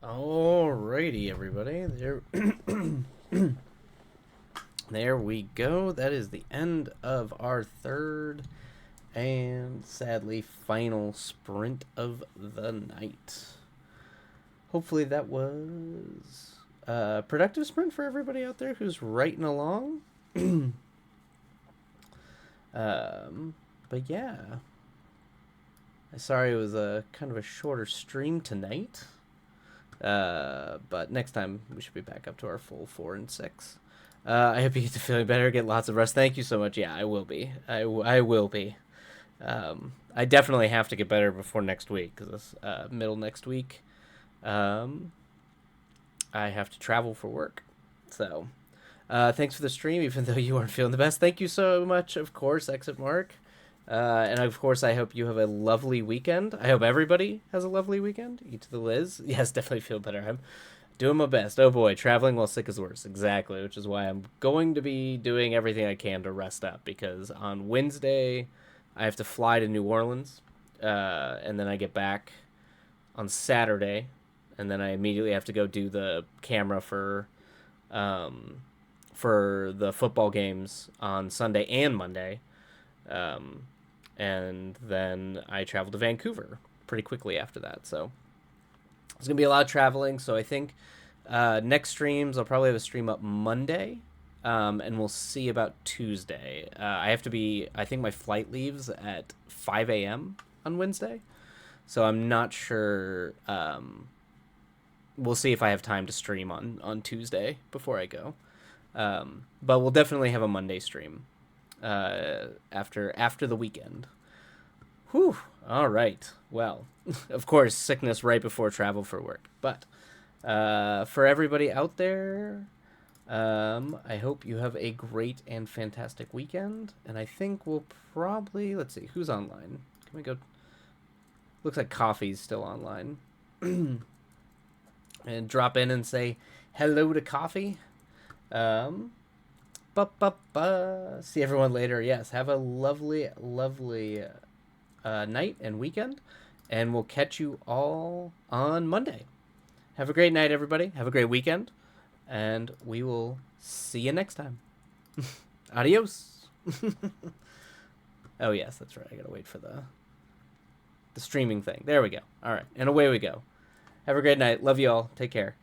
Alrighty, everybody. There we go. That is the end of our third and sadly final sprint of the night. Hopefully that was a productive sprint for everybody out there who's writing along. But yeah. Sorry it was a kind of a shorter stream tonight. But next time we should be back up to our full 4 and 6. I hope you get to feeling better, get lots of rest. Thank you so much. Yeah, I will be. I will be. I definitely have to get better before next week because middle next week, I have to travel for work. So, thanks for the stream, even though you aren't feeling the best. Thank you so much, of course, Exit Mark. And of course, I hope you have a lovely weekend. I hope everybody has a lovely weekend. Eat to the Liz. Yes, definitely feel better. I'm doing my best. Oh boy, traveling while sick is worse. Exactly, which is why I'm going to be doing everything I can to rest up because on Wednesday I have to fly to New Orleans, and then I get back on Saturday, and then I immediately have to go do the camera for the football games on Sunday and Monday. And then I travel to Vancouver pretty quickly after that. So it's going to be a lot of traveling. So I think next streams, I'll probably have a stream up Monday, and we'll see about Tuesday. I think my flight leaves at 5 a.m. on Wednesday. So I'm not sure. We'll see if I have time to stream on Tuesday before I go. But we'll definitely have a Monday stream after the weekend. Whew. All right. Well, of course, sickness right before travel for work. But for everybody out there, I hope you have a great and fantastic weekend. And I think we'll probably, let's see, who's online? Can we go? Looks like Coffee's still online. And drop in and say hello to Coffee. See everyone later. Yes, have a lovely, lovely night and weekend, and we'll catch you all on Monday. Have a great night, everybody. Have a great weekend, and we will see you next time. Adios. Oh yes, that's right. I gotta wait for the streaming thing. There we go. All right, and away we go. Have a great night. Love you all. Take care.